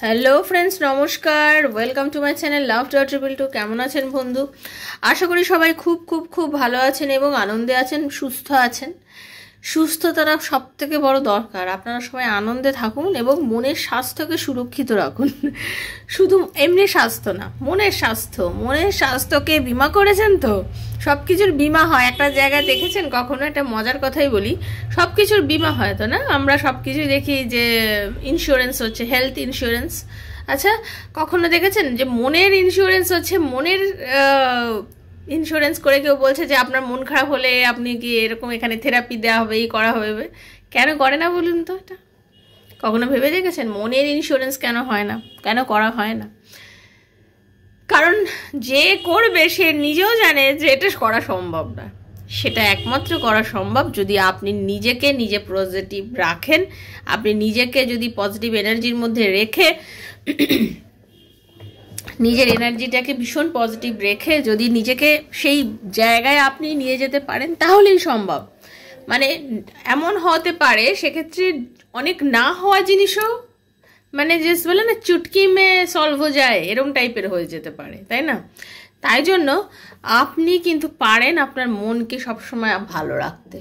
Hello friends, নমস্কার। Welcome to my channel love dot triple two. কেমন আছেন বন্ধু? আশা করি সবাই খুব খুব খুব ভালো আছেন এবং আনন্দে আছেন, সুস্থ আছেন। সুস্থতাটা সব থেকে বড় দরকার। আপনারা সবাই আনন্দে থাকুন এবং মনের স্বাস্থ্যকে সুরক্ষিত রাখুন। শুধু এমনি স্বাস্থ্য না, মনের স্বাস্থ্য। মনের স্বাস্থ্যকে বিমা করেছেন তো? সব কিছুর বিমা হয়। একটা জায়গায় দেখেছেন কখনো? একটা মজার কথাই বলি, সব কিছুর বিমা হয় তো না? আমরা সব কিছুই দেখি যে ইন্স্যুরেন্স হচ্ছে, হেলথ ইন্স্যুরেন্স। আচ্ছা, কখনো দেখেছেন যে মনের ইন্স্যুরেন্স হচ্ছে? মনের ইন্স্যুরেন্স করে কেউ বলছে যে আপনার মন খারাপ হলে আপনি কি এরকম এখানে থেরাপি দেওয়া হবে, এই করা হবে? কেন করে না বলুন তো? এটা কখনো ভেবে দেখেছেন মনের ইন্স্যুরেন্স কেন হয় না, কেন করা হয় না? কারণ যে করবে সে নিজেও জানে যে এটা করা সম্ভব না। সেটা একমাত্র করা সম্ভব যদি আপনি নিজেকে নিজে পজিটিভ রাখেন। আপনি নিজেকে যদি পজিটিভ এনার্জির মধ্যে রেখে, নিজের এনার্জিটাকে ভীষণ পজিটিভ রেখে যদি নিজেকে সেই জায়গায় আপনি নিয়ে যেতে পারেন, তাহলেই সম্ভব। মানে এমন হতে পারে সেক্ষেত্রে অনেক না হওয়া জিনিসও, মানে যে বলে না চুটকি মে সলভ হয়ে যায়, এরকম টাইপের হয়ে যেতে পারে, তাই না? তাই জন্য আপনি কিন্তু পারেন আপনার মনকে সবসময় ভালো রাখতে।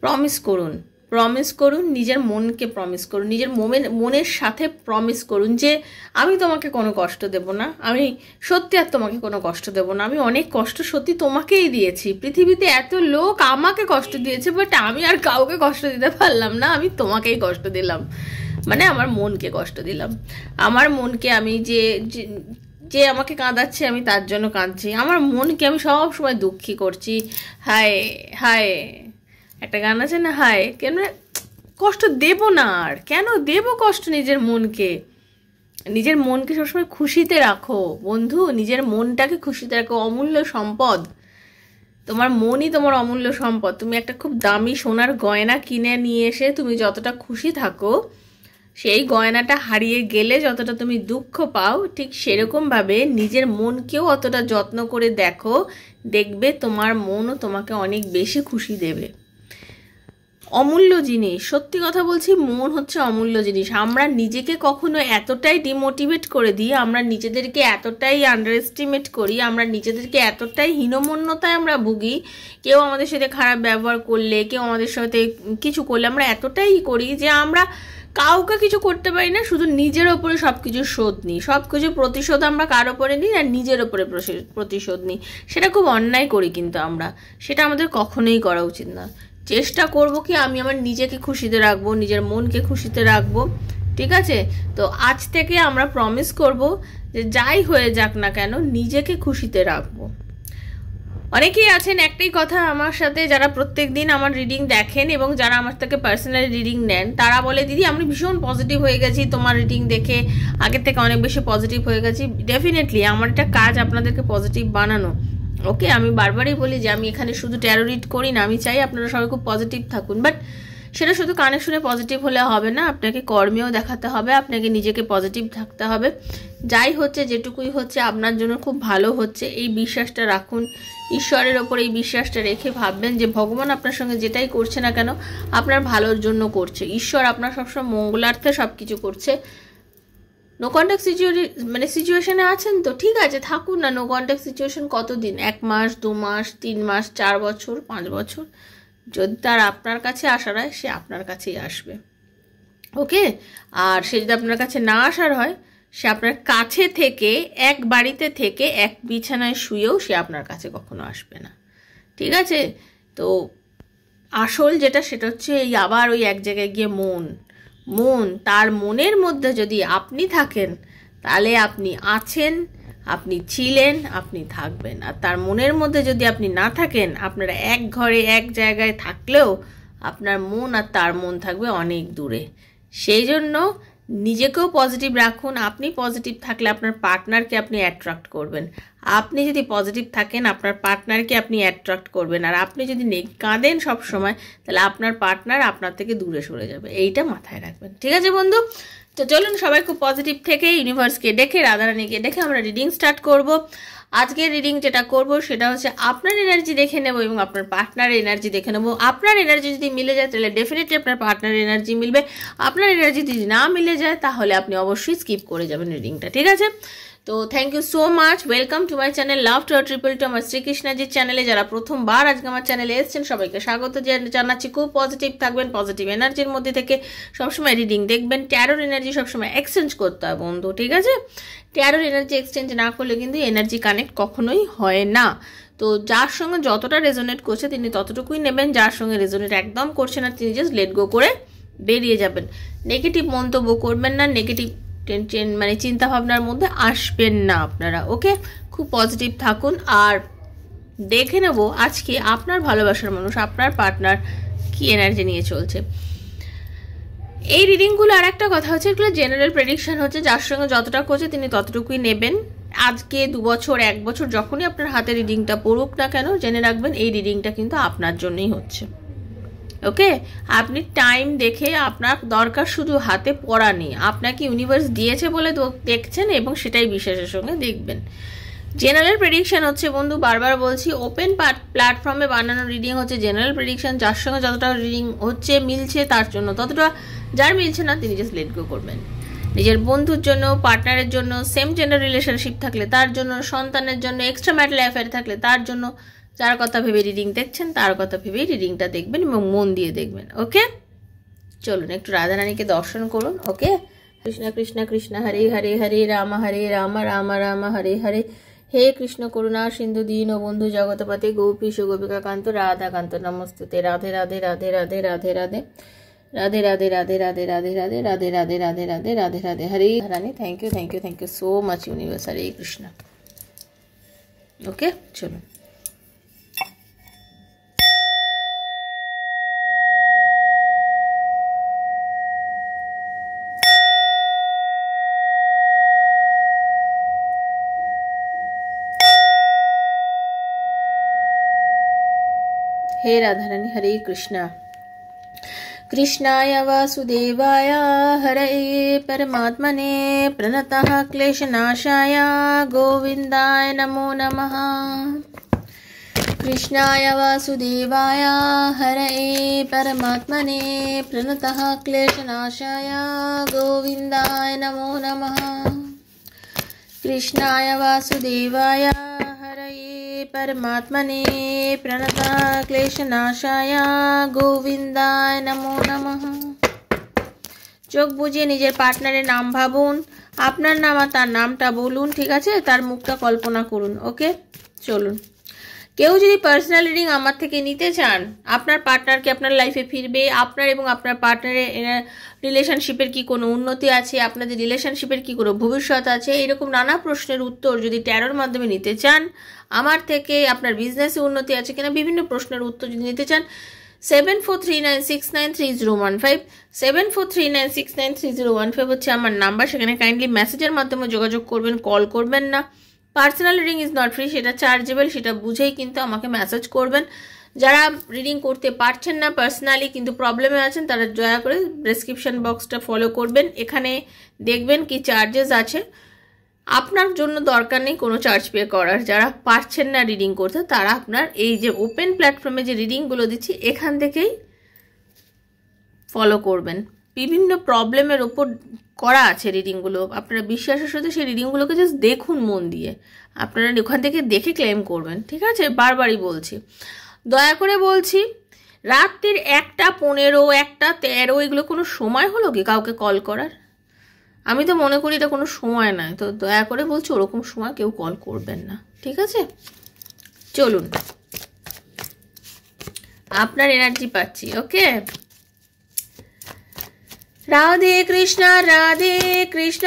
প্রমিস করুন, প্রমিস করুন, নিজের মনকে প্রমিস করুন, নিজের মনের সাথে প্রমিস করুন যে আমি তোমাকে কোনো কষ্ট দেব না, আমি সত্যি আর তোমাকে কোনো কষ্ট দেব না। আমি অনেক কষ্ট সত্যি তোমাকেই দিয়েছি, পৃথিবীতে এত লোক আমাকে কষ্ট দিয়েছে, বাট আমি আর কাউকে কষ্ট দিতে পারলাম না, আমি তোমাকেই কষ্ট দিলাম। মানে আমার মনকে কষ্ট দিলাম। আমার মনকে আমি যে যে আমাকে কাঁদাচ্ছে আমি তার জন্য কাঁদছি। আমার মনকে আমি সব সময় দুঃখী করছি। হায় হায়, একটা গান আছে না, হায় কেন কষ্ট দেব না, আর কেন দেব কষ্ট নিজের মনকে? নিজের মনকে সবসময় খুশিতে রাখো বন্ধু, নিজের মনটাকে খুশিতে রাখো। অমূল্য সম্পদ তোমার মনই, তোমার অমূল্য সম্পদ। তুমি একটা খুব দামি সোনার গয়না কিনে নিয়ে এসে তুমি যতটা খুশি থাকো, সেই গয়নাটা হারিয়ে গেলে যতটা তুমি দুঃখ পাও, ঠিক সেরকমভাবে নিজের মনকেও অতটা যত্ন করে দেখো, দেখবে তোমার মনও তোমাকে অনেক বেশি খুশি দেবে। অমূল্য জিনিস, সত্যি কথা বলছি, মন হচ্ছে অমূল্য জিনিস। আমরা নিজেকে কখনো এতটাই ডিমোটিভেট করে দিই, আমরা নিজেদেরকে এতটাই আন্ডার এস্টিমেট করি, আমরা নিজেদেরকে এতটাই হীনমন্যতায় আমরা ভুগি। কেউ আমাদের সাথে খারাপ ব্যবহার করলে, কেউ আমাদের সাথে কিছু করলে আমরা এতটাই করি যে আমরা কাউকে কিছু করতে পারি না, শুধু নিজের ওপরে সব কিছু শোধ নিই। সব কিছু প্রতিশোধ আমরা কার ওপরে নিই? আর নিজের ওপরে প্রতিশোধ নিই। সেটা খুব অন্যায় করি, কিন্তু আমরা সেটা আমাদের কখনোই করা উচিত না। চেষ্টা করব কি আমি আমার নিজেকে খুশিতে রাখবো, নিজের মনকে খুশিতে রাখবো। ঠিক আছে? তো আজ থেকে আমরা প্রমিস করব যে যাই হয়ে যাক না কেন নিজেকে খুশিতে রাখবো। অনেকেই আছেন একটাই কথা আমার সাথে, যারা প্রত্যেক দিন আমার রিডিং দেখেন এবং যারা আমার থেকে পার্সোনাল রিডিং নেন, তারা বলে দিদি আমি ভীষণ পজিটিভ হয়ে গেছি তোমার রিডিং দেখে, আগের থেকে অনেক বেশি পজিটিভ হয়ে গেছি। ডেফিনেটলি আমার একটা কাজ আপনাদেরকে পজিটিভ বানানো। ওকে, আমি বারবারই বলি যে আমি এখানে শুধু ট্যারো রিড করি না, আমি চাই আপনারা সবাই খুব পজিটিভ থাকুন। বাট সেটা শুধু কানে শুনে পজিটিভ হলে হবে না, আপনাকে কর্মেও দেখাতে হবে, আপনাকে নিজেকে পজিটিভ থাকতে হবে। যাই হচ্ছে, যেটুকুই হচ্ছে আপনার জন্য খুব ভালো হচ্ছে, এই বিশ্বাসটা রাখুন। ঈশ্বরের ওপর এই বিশ্বাসটা রেখে ভাববেন যে ভগবান আপনার সঙ্গে যেটাই করছে না কেন আপনার ভালোর জন্য করছে। ঈশ্বর আপনার সবসময় মঙ্গলার্থে সব কিছু করছে। নো কন্ট্যাক্ট সিচুয়েশনে আছেন তো ঠিক আছে, থাকুন না। নো কন্ট্যাক্ট সিচুয়েশন কতদিন? 1 মাস, 2 মাস, 3 মাস, 4 বছর, 5 বছর? যদি তার আপনার কাছে আসার হয়, সে আপনার কাছেই আসবে। ওকে? আর সে যদি আপনার কাছে না আসার হয়, সে আপনার কাছে থেকে, এক বাড়িতে থেকে, এক বিছানায় শুয়েও সে আপনার কাছে কখনো আসবে না। ঠিক আছে? তো আসল যেটা, সেটা হচ্ছে এই আবার ওই এক জায়গায় গিয়ে মন, তার মনের মধ্যে যদি আপনি থাকেন, তাহলে আপনি আছেন, আপনি ছিলেন, আপনি থাকবেন। আর তার মনের মধ্যে যদি আপনি না থাকেন, আপনারা এক ঘরে এক জায়গায় থাকলেও আপনার মন আর তার মন থাকবে অনেক দূরে। সেই জন্য নিজেকেও পজিটিভ রাখুন। আপনি পজিটিভ থাকলে আপনার পার্টনারকে আপনি অ্যাট্রাক্ট করবেন। আপনি যদি পজিটিভ থাকেন, আপনার পার্টনারকে আপনি অ্যাট্রাক্ট করবেন। আর আপনি যদি কাঁদেন সবসময়, তাহলে আপনার পার্টনার আপনার থেকে দূরে সরে যাবে। এইটা মাথায় রাখবেন। ঠিক আছে বন্ধু? তো চলুন সবাই খুব পজিটিভ থেকে ইউনিভার্সকে ডেকে, রাধারানীকে ডেকে আমরা রিডিং স্টার্ট করব। আজকের রিডিং যেটা করব সেটা হচ্ছে আপনার এনার্জি দেখে নেব এবং আপনার পার্টনারের এনার্জি দেখে নেব। আপনার এনার্জি যদি মিলে যায় তাহলে ডেফিনেটলি আপনার পার্টনারের এনার্জি মিলবে। আপনার এনার্জি যদি না মিলে যায় তাহলে আপনি অবশ্যই স্কিপ করে যাবেন রিডিংটা, ঠিক আছে? তো thank you so much, welcome to my channel love two triple two, আমার শ্রীকৃষ্ণাজির চ্যানেলে। যারা প্রথমবার আজকে আমার চ্যানেলে এসেছেন সবাইকে স্বাগত জানাচ্ছি। খুব পজিটিভ থাকবেন, পজিটিভ এনার্জির মধ্যে থেকে সবসময় রিডিং দেখবেন। ট্যারোর এনার্জি সবসময় এক্সচেঞ্জ করতে হয় বন্ধু, ঠিক আছে? ট্যারোর এনার্জি এক্সচেঞ্জ না করলে কিন্তু এনার্জি কানেক্ট কখনোই হয় না। তো যার সঙ্গে যতটা রেজোনেট করছে তিনি ততটুকুই নেবেন, যার সঙ্গে রেজোনেট একদম করছে না তিনি জাস্ট লেট গো করে বেরিয়ে যাবেন। নেগেটিভ মন্তব্য করবেন না, নেগেটিভ মানে চিন্তা ভাবনার মধ্যে আসবেন না আপনারা, ওকে? খুব পজিটিভ থাকুন। আর দেখে নেব আজকে আপনার ভালোবাসার মানুষ, আপনার পার্টনার কি এনার্জি নিয়ে চলছে। এই রিডিংগুলো আর একটা কথা হচ্ছে, এগুলো জেনারেল প্রেডিকশন হচ্ছে, যার সঙ্গে যতটা করছে তিনি ততটুকুই নেবেন। আজকে 2 বছর 1 বছর যখনই আপনার হাতে রিডিংটা পড়ুক না কেন, জেনে রাখবেন এই রিডিংটা কিন্তু আপনার জন্যই হচ্ছে, ওকে? আপনি টাইম দেখে, আপনার দরকার শুধু হাতে পড়া নেই, আপনাকে ইউনিভার্স দিয়েছে বলে দেখছেন এবং সেটাই বিশ্বাসের সঙ্গে দেখবেন। জেনারেল প্রেডিকশন হচ্ছে বন্ধু, বারবার বলছি, ওপেন প্ল্যাটফর্মে বানানো রিডিং হচ্ছে জেনারেল প্রেডিকশন। যার সঙ্গে যতটা রিডিং হচ্ছে মিলছে তার জন্য ততটা, যার মিলছে না তিনি জাস্ট লেট গো করবেন। নিজের বন্ধুর জন্য, পার্টনারের জন্য, সেম জেন্ডার রিলেশনশিপ থাকলে তার জন্য, সন্তানের জন্য, এক্সট্রা ম্যারিটাল অ্যাফেয়ার থাকলে তার জন্য, যার কথা ভেবে রিডিং দেখছেন তার কথা ভেবেই রিডিংটা দেখবেন এবং মন দিয়ে দেখবেন, ওকে? চলুন একটু রাধারানীকে দর্শন করুন, ওকে? কৃষ্ণ কৃষ্ণ কৃষ্ণ হরে হরে, হরে রাম রাম রাম হরে হরে, হে কৃষ্ণ করুণা সিন্ধু দীন বন্ধু জগৎপতি গোপীশ গোপিকা কান্ত রাধা কান্ত নমস্তুতে। রাধে রাধে রাধে রাধে রাধে রাধে রাধে রাধে রাধে রাধে রাধে রাধে রাধে রাধে রাধে রাধে রাধে রাধে হরে রানী। Thank you thank you thank you so much universe. Hare Krishna, okay? চলুন। हे राधारानी, हरे कृष्णा। कृष्णाय वासुदेवाय हरये परमात्मने प्रणतः क्लेशनाशाय गोविन्दाय नमो नमः। कृष्णाय वासुदेवाय हरये परमात्मने प्रणतः क्लेशनाशाय गोविन्दाय नमो नमः। कृष्णाय वासुदेवाय परमात्मने प्रणता क्लेशनाशाय गोविंदाय नमो नमः। চোখ বুঝিয়ে নিজের পার্টনারের নাম ভাবুন, আপনার নাম আর তার নামটা বলুন, ঠিক আছে? তার মুখটা কল্পনা করুন, ওকে? চলুন। কেউ যদি পার্সোনাল রিডিং আমার থেকে নিতে চান, আপনার পার্টনারকে আপনার লাইফে ফিরবে, আপনার এবং আপনার পার্টনারের রিলেশনশিপের কি কোনো উন্নতি আছে, আপনাদের রিলেশনশিপের কি কোনো ভবিষ্যৎ আছে, এরকম নানা প্রশ্নের উত্তর যদি ট্যারোর মাধ্যমে নিতে চান আমার থেকে, আপনার বিজনেসে উন্নতি আছে কিনা, বিভিন্ন প্রশ্নের উত্তর যদি নিতে চান, 7439693015 7439693015 হচ্ছে আমার নাম্বার। সেখানে কাইন্ডলি মেসেজের মাধ্যমে যোগাযোগ করবেন, কল করবেন না। Personal reading is not free, সেটা চার্জেবল, সেটা বুঝেই কিন্তু আমাকে মেসেজ করবেন। যারা রিডিং করতে পারছেন না পার্সোনালি কিন্তু প্রবলেমে আছেন, তারা দয়া করে ডেসক্রিপশন বক্সটা ফলো করবেন, এখানে দেখবেন কি চার্জেস আছে। আপনার জন্য দরকার নেই কোনো চার্জ পে করার। যারা পারছেন না রিডিং করতে তারা আপনার এই যে ওপেন প্ল্যাটফর্মে যে রিডিংগুলো দিচ্ছি এখান থেকেই ফলো করবেন। বিভিন্ন প্রবলেমের ওপর করা আছে রিডিংগুলো, আপনারা বিশ্বাসের সাথে সেই রিডিংগুলোকে জাস্ট দেখুন মন দিয়ে, আপনারা ওখান থেকে দেখে ক্লেম করবেন, ঠিক আছে? বারবারই বলছি, দয়া করে বলছি, রাত্রির 1:15 1:13 এগুলো কোনো সময় হলো কি কাউকে কল করার? আমি তো মনে করি এটা কোনো সময় নয়, তো দয়া করে বলছি ওরকম সময় কেউ কল করবেন না, ঠিক আছে? চলুন, আপনার এনার্জি পাচ্ছি, ওকে? রাধে কৃষ্ণ কৃষ্ণ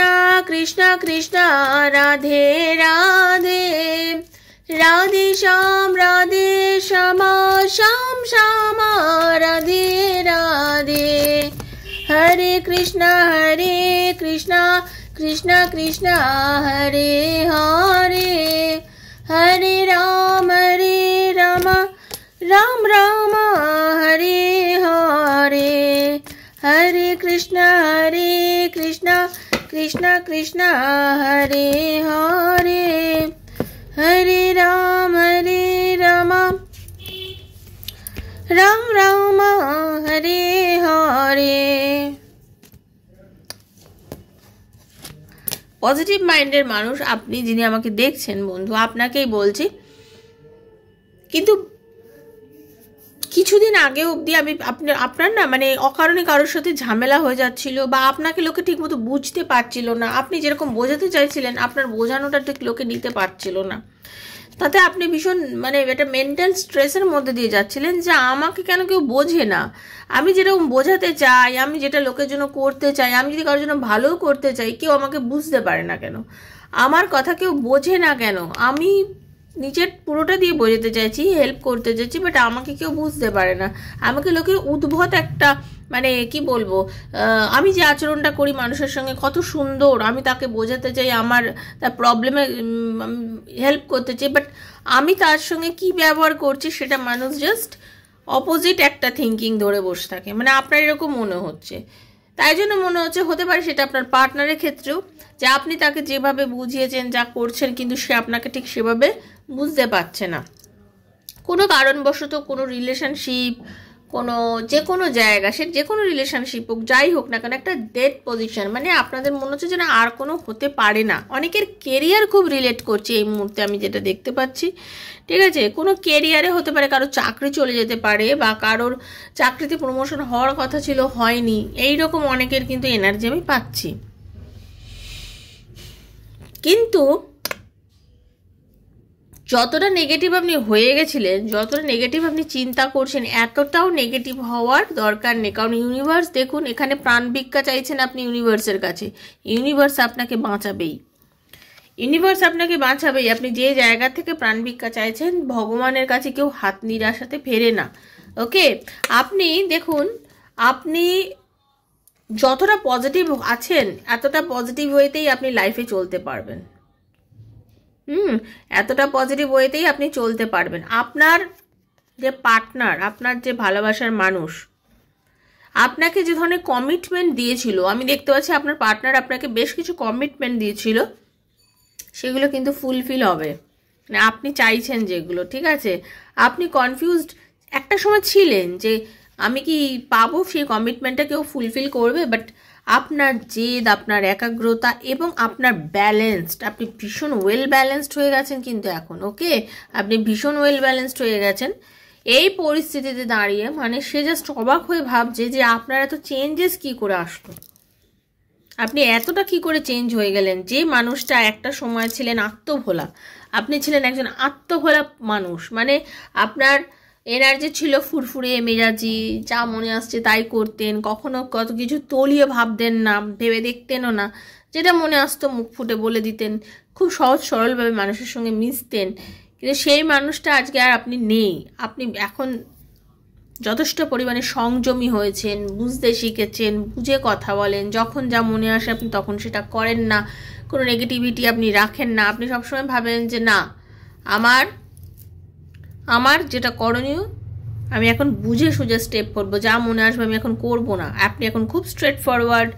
কৃষ্ণ রাধে রাধে, রাধে শ্যাম শ্যাম শ্যাম রাধে রাধে, हरे कृष्णा कृष्ण कृष्ण हरे हरे, हरे राम राम राम हरे हरे, हरे कृष्ण कृष्ण कृष्ण हरे हरे, হরে রাম রাম রাম হরে হরে। পজিটিভ মাইন্ডের মানুষ আপনি, যিনি আমাকে দেখছেন বন্ধু, আপনাকেই বলছি। কিন্তু কিছুদিন আগে অবধি আপনার না মানে অকারণে কারোর সাথে ঝামেলা হয়ে যাচ্ছিল, বা আপনাকে লোকে ঠিকমতো বুঝতে পারছিল না। আপনি যেরকম বোঝাতে চাইছিলেন আপনার বোঝানোটা ঠিক লোকে নিতে পারছিল না। তাতে আপনি ভীষণ মানে একটা মেন্টাল স্ট্রেসের মধ্যে দিয়ে যাচ্ছিলেন যে আমাকে কেন কেউ বোঝে না, আমি যেরকম বোঝাতে চাই, আমি যেটা লোকের জন্য করতে চাই, আমি যদি কারোর জন্য ভালো করতে চাই, কেউ আমাকে বুঝতে পারে না কেন, আমার কথা কেউ বোঝে না কেন। আমি নিজের পুরোটা দিয়ে বোঝাতে চাইছি, হেল্প করতে চাইছি, বাট আমাকে কেউ বুঝতে পারে না। আমাকে লোকে উদ্ভট একটা মানে কি বলবো, আমি যে আচরণটা করি মানুষের সঙ্গে কত সুন্দর, আমি তাকে বোঝাতে চাই, আমার তার প্রবলেমে হেল্প করতে চাই, বাট আমি তার সঙ্গে কি ব্যবহার করছি সেটা মানুষ জাস্ট অপোজিট একটা থিঙ্কিং ধরে বসে থাকে। মানে আপনার এরকম মনে হচ্ছে, তাই জন্য মনে হচ্ছে হতে পারে সেটা আপনার পার্টনারের ক্ষেত্রেও, যে আপনি তাকে যেভাবে বুঝিয়েছেন যা করছেন কিন্তু সে আপনাকে ঠিক সেভাবে বুঝতে পারছে না। কোনো কারণবশত কোনো রিলেশনশিপ, কোনো যে কোনো জায়গা, সে যে কোনো রিলেশনশিপ হোক, যাই হোক না কেন, একটা ডেড পজিশন, মানে আপনাদের মনে হচ্ছে যেন আর কোনো হতে পারে না। অনেকের কেরিয়ার খুব রিলেট করছে এই মুহূর্তে, আমি যেটা দেখতে পাচ্ছি, ঠিক আছে। কোনো কেরিয়ারে হতে পারে, কারোর চাকরি চলে যেতে পারে, বা কারোর চাকরিতে প্রমোশন হওয়ার কথা ছিল হয়নি, এইরকম অনেকের কিন্তু এনার্জি আমি পাচ্ছি। কিন্তু যতটা নেগেটিভ আপনি হয়ে গেছিলেন, যতটা নেগেটিভ আপনি চিন্তা করছেন, এতটাও নেগেটিভ হওয়ার দরকার নেই। কারণ ইউনিভার্স দেখুন, এখানে প্রাণ ভিক্ষা চাইছেন আপনি ইউনিভার্সের কাছে, ইউনিভার্স আপনাকে বাঁচাবেই, ইউনিভার্স আপনাকে বাঁচাবেই। আপনি যে জায়গা থেকে প্রাণ ভিক্ষা চাইছেন, ভগবানের কাছে কেউ হাত নিরাশাতে ফেরে না। ওকে, আপনি দেখুন, আপনি যতটা পজিটিভ আছেন এতটা পজিটিভ ওয়েতেই আপনি লাইফে চলতে পারবেন। এতটা পজিটিভ ওয়েতেই আপনি চলতে পারবেন। আপনার যে পার্টনার, আপনার যে ভালোবাসার মানুষ আপনাকে যে ধরনের কমিটমেন্ট দিয়েছিল, আমি দেখতে পাচ্ছি আপনার পার্টনার আপনাকে বেশ কিছু কমিটমেন্ট দিয়েছিল, সেগুলো কিন্তু ফুলফিল হবে, মানে আপনি চাইছেন যেগুলো, ঠিক আছে। আপনি কনফিউজড একটা সময় ছিলেন যে আমি কি পাবো সেই কমিটমেন্টটা, কেউ ফুলফিল করবে, বাট আপনার জেদ, আপনার একাগ্রতা এবং আপনার ব্যালেন্সড, আপনি ভীষণ ওয়েল ব্যালেন্সড হয়ে গেছেন কিন্তু এখন। ওকে, আপনি ভীষণ ওয়েল ব্যালেন্সড হয়ে গেছেন এই পরিস্থিতিতে দাঁড়িয়ে। মানে সে জাস্ট অবাক হয়ে ভাবছে যে আপনার এত চেঞ্জেস কি করে আসলো, আপনি এতটা কি করে চেঞ্জ হয়ে গেলেন। যে মানুষটা একটা সময় ছিলেন আত্মভোলা, আপনি ছিলেন একজন আত্মভোলা মানুষ, মানে আপনার এনার্জি ছিল ফুরফুরে মেজাজি, যা মনে আসছে তাই করতেন, কখনো কত কিছু তলিয়ে ভাবতেন না, ভেবে দেখতেনও না, যেটা মনে আসতো মুখ ফুটে বলে দিতেন, খুব সহজ সরলভাবে মানুষের সঙ্গে মিশতেন। কিন্তু সেই মানুষটা আজকে আর আপনি নেই। আপনি এখন যথেষ্ট পরিমাণে সংযমী হয়েছেন, বুঝতে শিখেছেন, বুঝে কথা বলেন, যখন যা মনে আসে আপনি তখন সেটা করেন না, কোনো নেগেটিভিটি আপনি রাখেন না। আপনি সবসময় ভাবেন যে না, আমার যেটা করণীয় আমি এখন বুঝে সুঝে স্টেপ করবো, যা মনে আসবে আমি এখন করব না। আপনি এখন খুব স্ট্রেট ফরওয়ার্ড,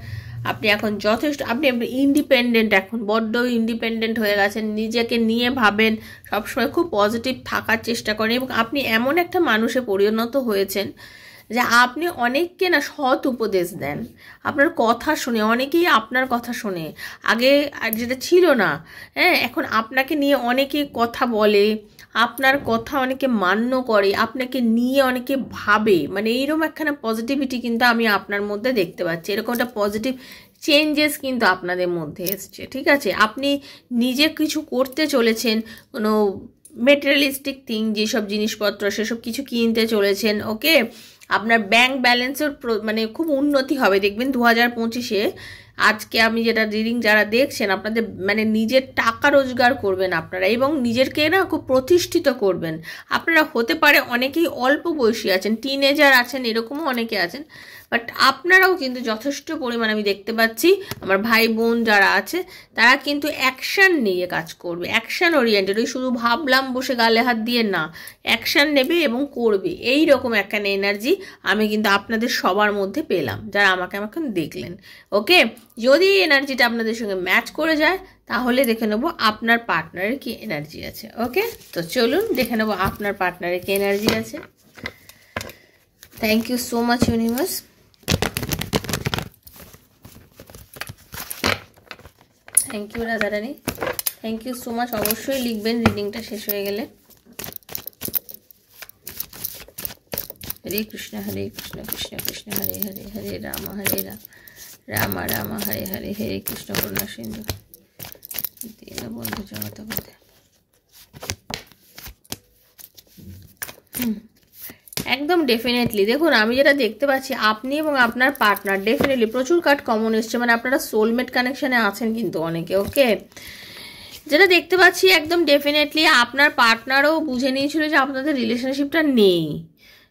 আপনি এখন যথেষ্ট, আপনি ইন্ডিপেন্ডেন্ট, এখন বড্ড ইন্ডিপেন্ডেন্ট হয়ে গেছেন, নিজেকে নিয়ে ভাবেন, সবসময় খুব পজিটিভ থাকার চেষ্টা করেন, এবং আপনি এমন একটা মানুষে পরিণত হয়েছেন যে আপনি অনেককে না সৎ উপদেশ দেন, আপনার কথা শুনে, অনেকেই আপনার কথা শুনে, আগে যেটা ছিল না, হ্যাঁ, এখন আপনাকে নিয়ে অনেকে কথা বলে, আপনার কথা অনেকে মান্য করে, আপনাকে নিয়ে অনেকে ভাবে, মানে এইরকম একখানা পজিটিভিটি কিন্তু আমি আপনার মধ্যে দেখতে পাচ্ছি। এরকম একটা পজিটিভ চেঞ্জেস কিন্তু আপনাদের মধ্যে এসছে, ঠিক আছে। আপনি নিজে কিছু করতে চলেছেন, কোনো মেটেরিয়ালিস্টিক থিং, যেসব জিনিসপত্র সেসব কিছু কিনতে চলেছেন। ওকে, আপনার ব্যাংক ব্যালেন্সের মানে খুব উন্নতি হবে দেখবেন 2025-এ। আজকে আমি যেটা রিডিং যারা দেখছেন, আপনাদের মানে নিজের টাকা রোজগার করবেন আপনারা, এবং নিজেরকে না খুব প্রতিষ্ঠিত করবেন আপনারা। হতে পারে অনেকেই অল্প বয়সী আছেন, টিনেজার আছেন, এরকমও অনেকে আছেন, বাট আপনারাও কিন্তু যথেষ্ট পরিমাণ আমি দেখতে পাচ্ছি আমার ভাই বোন যারা আছে তারা কিন্তু অ্যাকশান নিয়ে কাজ করবে, অ্যাকশান ওরিয়েন্টেড। ওই শুধু ভাবলাম বসে গালে হাত দিয়ে না, অ্যাকশান নেবে এবং করবে, এই রকম একটা এনার্জি আমি কিন্তু আপনাদের সবার মধ্যে পেলাম যারা আমাকে দেখলেন। ওকে, যদি এই এনার্জিটা আপনাদের সঙ্গে ম্যাচ করে যায় তাহলে দেখে নেবো আপনার পার্টনারের কি এনার্জি আছে। ওকে, তো চলুন দেখে নেবো আপনার পার্টনারের কি এনার্জি আছে। Thank you so much universe. Thank you Radharani, thank you so much. অবশ্যই লিখবেন রিডিংটা শেষ হয়ে গেলে। হরে কৃষ্ণ কৃষ্ণ কৃষ্ণ হরে হরে, হরে রাম রাম রাম হরে হরে, হরে কৃষ্ণ করুণা সিন্ধু বন্ধু জগত পথে। একদম ডেফিনেটলি দেখুন, আমি যেটা দেখতে পাচ্ছি আপনি এবং আপনার পার্টনার ডেফিনেটলি প্রচুর কার্ড কমন এসছে, মানে আপনারা সোলমেট কানেকশানে আছেন কিন্তু অনেকে। ওকে, যেটা দেখতে পাচ্ছি একদম ডেফিনেটলি আপনার পার্টনারও বুঝে নিয়েছিল যে আপনাদের রিলেশনশিপটা নেই।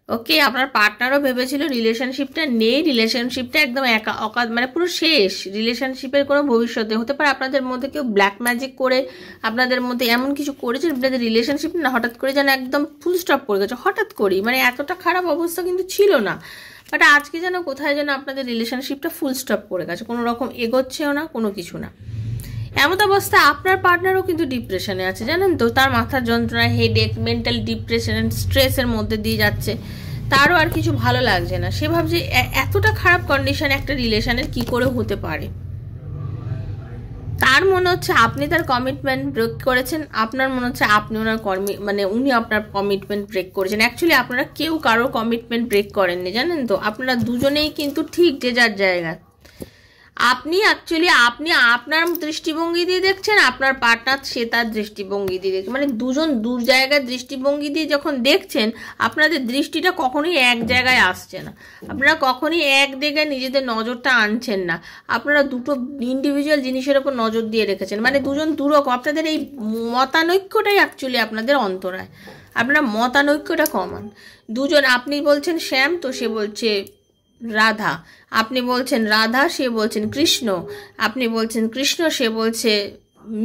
ওকে, আপনার পার্টনারও ভেবেছিল রিলেশনশিপটা নেই, রিলেশনশিপটা একদম মানে পুরো শেষ, রিলেশনশিপের কোনো ভবিষ্যতে হতে পারে আপনাদের মধ্যে কেউ ব্ল্যাক ম্যাজিক করে আপনাদের মধ্যে এমন কিছু করেছে আপনাদের রিলেশনশিপ না হঠাৎ করে যেন একদম ফুল স্টপ করে গেছে, হঠাৎ করেই, মানে এতটা খারাপ অবস্থা কিন্তু ছিল না, বাট আজকে যেন কোথায় যেন আপনাদের রিলেশনশিপটা ফুল স্টপ করে গেছে, কোনো রকম এগোচ্ছেও না, কোনো কিছু না। এমন অবস্থা আপনার পার্টনারও কিন্তু ডিপ্রেশনে আছে, জানেন তো, তার মাথার যন্ত্রণা, হেডেক, মেন্টাল ডিপ্রেশন, স্ট্রেসের মধ্যে দিয়ে যাচ্ছে, তারও আর কিছু ভালো লাগছে না। সে ভাবছে এতটা খারাপ কন্ডিশন একটা রিলেশনের কি করে হতে পারে। তার মনে হচ্ছে আপনি তার কমিটমেন্ট ব্রেক করেছেন, আপনার মনে হচ্ছে আপনি ওনার মানে উনি আপনার কমিটমেন্ট ব্রেক করেছেন। অ্যাকচুয়ালি আপনারা কেউ কারোর কমিটমেন্ট ব্রেক করেননি, জানেন তো, আপনারা দুজনেই কিন্তু ঠিক যে যার জায়গায়। আপনি আপনার দৃষ্টিভঙ্গি দিয়ে দেখছেন, আপনার পার্টনার সে তার দৃষ্টিভঙ্গি দিয়ে দেখছেন, মানে দুজন দু জায়গার দৃষ্টিভঙ্গি দিয়ে যখন দেখছেন আপনাদের দৃষ্টিটা কখনোই এক জায়গায় আসছে না, আপনারা কখনোই এক জায়গায় নিজেদের নজরটা আনছেন না, আপনারা দুটো ইন্ডিভিজুয়াল জিনিসের ওপর নজর দিয়ে রেখেছেন, মানে দুজন দুরকম। আপনাদের এই মতানৈক্যটাই অ্যাকচুয়ালি আপনাদের অন্তরায়, আপনারা মতানৈক্যটা কমান। দুজন, আপনি বলছেন শ্যাম তো সে বলছে রাধা, আপনি বলছেন রাধা সে বলছেন কৃষ্ণ, আপনি বলছেন কৃষ্ণ সে বলছে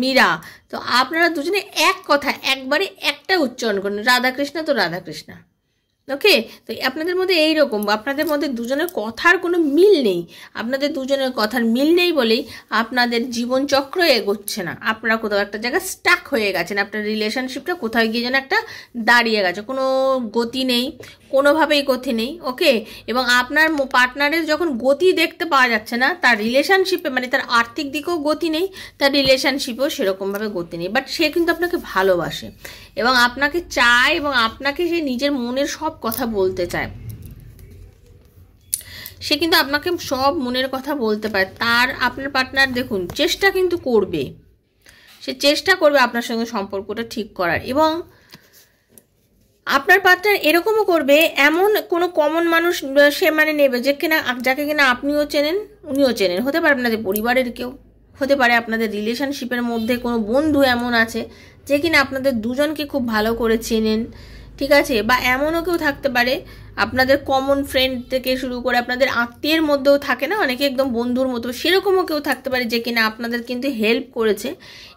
মীরা, তো আপনারা দুজনে এক কথা একবারে একটা উচ্চারণ করেন, রাধা কৃষ্ণ তো রাধা কৃষ্ণ। ওকে, তো আপনাদের মধ্যে এইরকম, আপনাদের মধ্যে দুজনের কথার কোনো মিল নেই, আপনাদের দুজনের কথার মিল নেই বলেই আপনাদের জীবনচক্র এগোচ্ছে না, আপনারা কোথাও একটা জায়গায় স্টাক হয়ে গেছেন, আপনার রিলেশনশিপটা কোথাও গিয়ে যেন একটা দাঁড়িয়ে গেছে, কোনো গতি নেই, কোনোভাবেই গতি নেই। ওকে, এবং আপনার পার্টনারের যখন গতি দেখতে পাওয়া যাচ্ছে না, তার রিলেশনশিপে মানে তার আর্থিক দিকেও গতি নেই, তার রিলেশনশিপেও সেরকমভাবে গতি নেই, বাট সে কিন্তু আপনাকে ভালোবাসে এবং আপনাকে চায় এবং আপনাকে সে নিজের মনের সব কথা বলতে চায়, সে কিন্তু আপনাকে সব মনের কথা বলতে পারে। তার আপনার পার্টনার দেখুন চেষ্টা কিন্তু করবে, সে চেষ্টা করবে আপনার সঙ্গে সম্পর্কটা ঠিক করার, এবং আপনার পার্টনার এরকমও করবে এমন কোনো কমন মানুষ সে মানে নেবে যে কিনা যাকে কিনা আপনিও চেনেন উনিও চেনেন, হতে পারে আপনাদের পরিবারের কেউ, হতে পারে আপনাদের রিলেশনশিপের মধ্যে কোনো বন্ধু এমন আছে যে কিনা আপনাদের দুজনকে খুব ভালো করে চেনেন, ঠিক আছে, বা এমনও কেউ থাকতে পারে আপনাদের কমন ফ্রেন্ড থেকে শুরু করে আপনাদের আত্মীয়ের মধ্যেও থাকে না অনেকে একদম বন্ধুর মতো, সেরকমও কেউ থাকতে পারে যে কিনা আপনাদের কিন্তু হেল্প করেছে।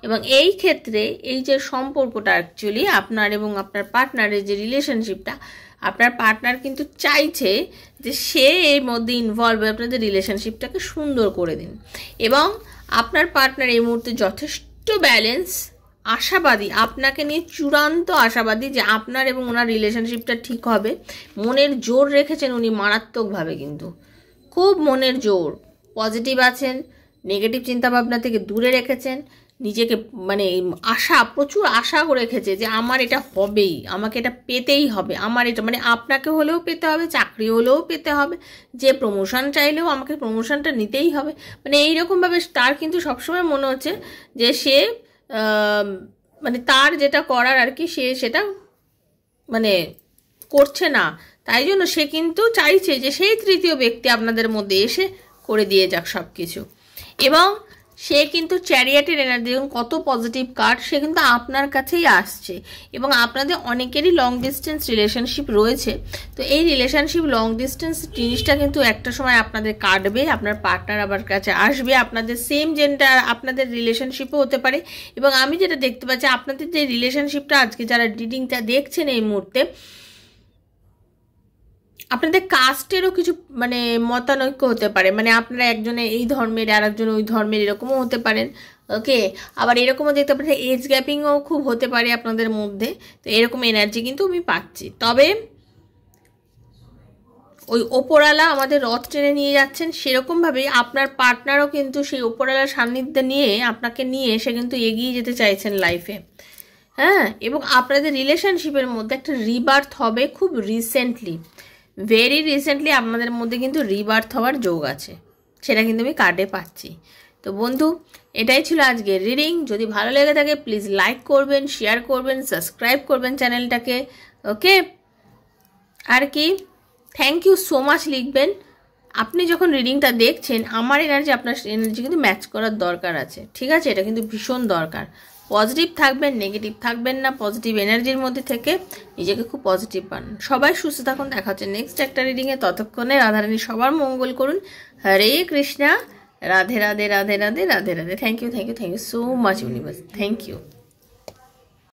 এবং এই ক্ষেত্রে এই যে সম্পর্কটা অ্যাকচুয়ালি আপনার এবং আপনার পার্টনারের যে রিলেশনশিপটা, আপনার পার্টনার কিন্তু চাইছে যে সে এর মধ্যে ইনভলভ হয়ে আপনাদের রিলেশনশিপটাকে সুন্দর করে দিন, এবং আপনার পার্টনার এই মুহূর্তে যথেষ্ট ব্যালেন্স, আশাবাদী, আপনাকে নিয়ে চূড়ান্ত আশাবাদী যে আপনার এবং ওনার রিলেশনশিপটা ঠিক হবে। মনের জোর রেখেছেন উনি মারাত্মকভাবে, কিন্তু খুব মনের জোর, পজিটিভ আছেন, নেগেটিভ চিন্তাভাবনা থেকে দূরে রেখেছেন নিজেকে, মানে আশা, প্রচুর আশা করে রেখেছে যে আমার এটা হবেই, আমাকে এটা পেতেই হবে, আমার এটা মানে আপনাকে হলেও পেতে হবে, চাকরি হলেও পেতে হবে, যে প্রমোশন চাইলেও আমাকে প্রমোশনটা নিতেই হবে, মানে এইরকমভাবে তার কিন্তু সবসময় মনে হচ্ছে যে সে মানে তার যেটা করার আর কি সে সেটা মানে করছে না, তাই জন্য সে কিন্তু চাইছে যে সেই তৃতীয় ব্যক্তি আপনাদের মধ্যে এসে করে দিয়ে যাক সব কিছু, এবং সে কিন্তু চ্যারিয়াটের এনার্জি, দেখুন কত পজিটিভ কার্ড, সে কিন্তু আপনার কাছেই আসছে এবং আপনাদের অনেকেরই লং ডিস্টেন্স রিলেশনশিপ রয়েছে। তো এই রিলেশনশিপ লং ডিস্টেন্স জিনিসটা কিন্তু একটা সময় আপনাদের কাটবে, আপনার পার্টনার আবার কাছে আসবে, আপনাদের সেম জেন্ডার আপনাদের রিলেশনশিপও হতে পারে। এবং আমি যেটা দেখতে পাচ্ছি আপনাদের যে রিলেশনশিপটা আজকে যারা রিডিংটা দেখছেন এই মুহূর্তে, আপনাদের কাস্টেরও কিছু মানে মতানৈক্য হতে পারে, মানে আপনারা একজনে এই ধর্মের আর একজন ওই ধর্মের এরকমও হতে পারেন। ওকে, আবার এরকমও দেখতে পাচ্ছি এজ গ্যাপিংও খুব হতে পারে আপনাদের মধ্যে। তো এরকম এনার্জি কিন্তু আমি পাচ্ছি। তবে ওই ওপরওয়ালা আমাদের রথ টেনে নিয়ে যাচ্ছেন, সেরকমভাবেই আপনার পার্টনারও কিন্তু সেই ওপরওয়ালার সান্নিধ্যে নিয়ে আপনাকে নিয়ে সে কিন্তু এগিয়ে যেতে চাইছেন লাইফে। হ্যাঁ, এবং আপনাদের রিলেশনশিপের মধ্যে একটা রিবার্থ হবে খুব রিসেন্টলি, ভেরি রিসেন্টলি আপনাদের মধ্যে কিন্তু রিবার্থ হওয়ার যোগ আছে, সেটা কিন্তু আমি কার্ডে পাচ্ছি। তো বন্ধু, এটাই ছিল আজকের রিডিং। যদি ভালো লেগে থাকে প্লিজ লাইক করবেন, শেয়ার করবেন, সাবস্ক্রাইব করবেন চ্যানেলটাকে। ওকে, আর কি, থ্যাংক ইউ সো মাচ লিখবেন। আপনি যখন রিডিংটা দেখছেন আমার এনার্জি আপনার এনার্জি কিন্তু ম্যাচ করার দরকার আছে, ঠিক আছে? এটা কিন্তু ভীষণ দরকার। পজিটিভ থাকবেন, নেগেটিভ থাকবেন না, পজিটিভ এনার্জির মধ্যে থেকে নিজেকে খুব পজিটিভ পান। সবাই সুস্থ থাকুন, দেখা হচ্ছে নেক্সট একটা রিডিংয়ে। ততক্ষণে রাধারানী সবার মঙ্গল করুন। Hare Krishna, Radhe Radhe Radhe Radhe Radhe Radhe. Thank you so much universe, thank you.